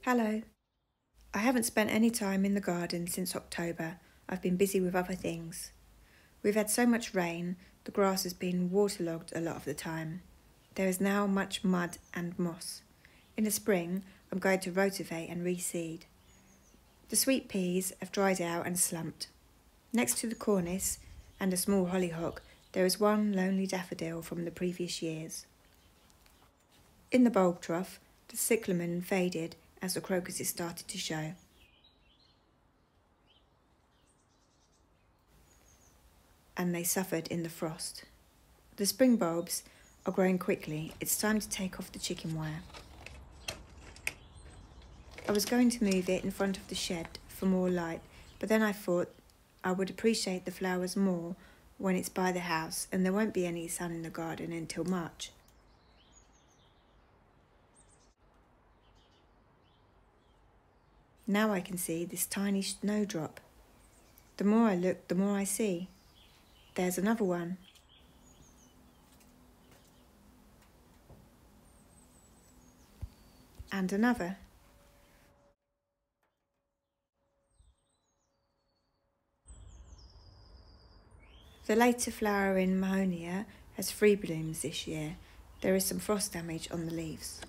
Hello. I haven't spent any time in the garden since October. I've been busy with other things. We've had so much rain, the grass has been waterlogged a lot of the time. There is now much mud and moss. In the spring, I'm going to rotivate and reseed. The sweet peas have dried out and slumped. Next to the cornice and a small hollyhock, there is one lonely daffodil from the previous years. In the bulb trough, the cyclamen faded as the crocuses started to show. And they suffered in the frost. The spring bulbs are growing quickly. It's time to take off the chicken wire. I was going to move it in front of the shed for more light, but then I thought I would appreciate the flowers more when it's by the house and there won't be any sun in the garden until March. Now I can see this tiny snowdrop. The more I look, the more I see. There's another one. And another. The later flowering Mahonia has 3 blooms this year. There is some frost damage on the leaves.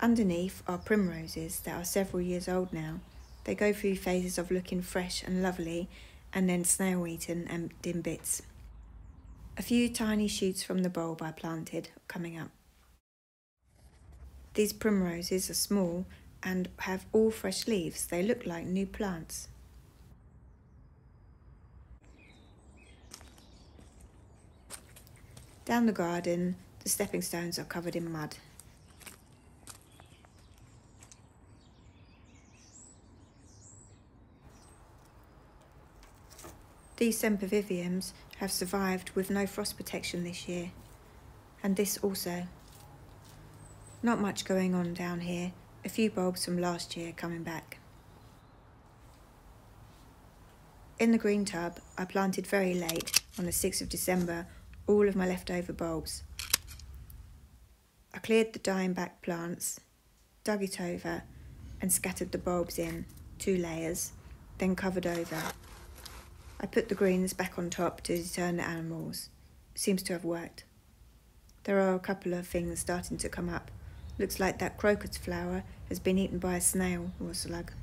Underneath are primroses that are several years old now. They go through phases of looking fresh and lovely and then snail-eaten and in bits. A few tiny shoots from the bulb I planted are coming up. These primroses are small and have all fresh leaves. They look like new plants. Down the garden, the stepping stones are covered in mud. These semperviviums have survived with no frost protection this year, and this also. Not much going on down here, a few bulbs from last year coming back. In the green tub, I planted very late, on the 6th of December, all of my leftover bulbs. I cleared the dying back plants, dug it over, and scattered the bulbs in 2 layers, then covered over. I put the greens back on top to deter the animals. Seems to have worked. There are a couple of things starting to come up. Looks like that crocus flower has been eaten by a snail or a slug.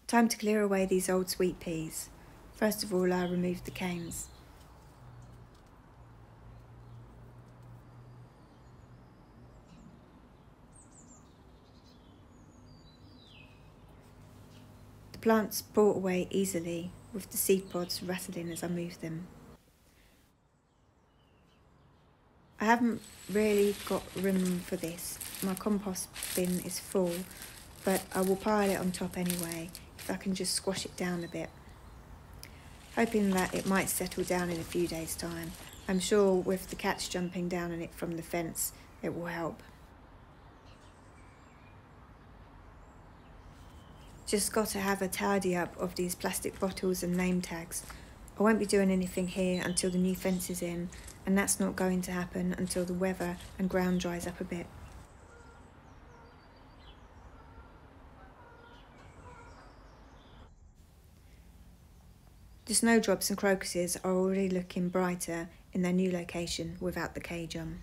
Time to clear away these old sweet peas. First of all, I removed the canes. The plants brought away easily, with the seed pods rattling as I moved them. I haven't really got room for this. My compost bin is full, but I will pile it on top anyway, if I can just squash it down a bit. Hoping that it might settle down in a few days' time. I'm sure with the cats jumping down on it from the fence, it will help. Just got to have a tidy up of these plastic bottles and name tags. I won't be doing anything here until the new fence is in, and that's not going to happen until the weather and ground dries up a bit. The snowdrops and crocuses are already looking brighter in their new location without the cage on.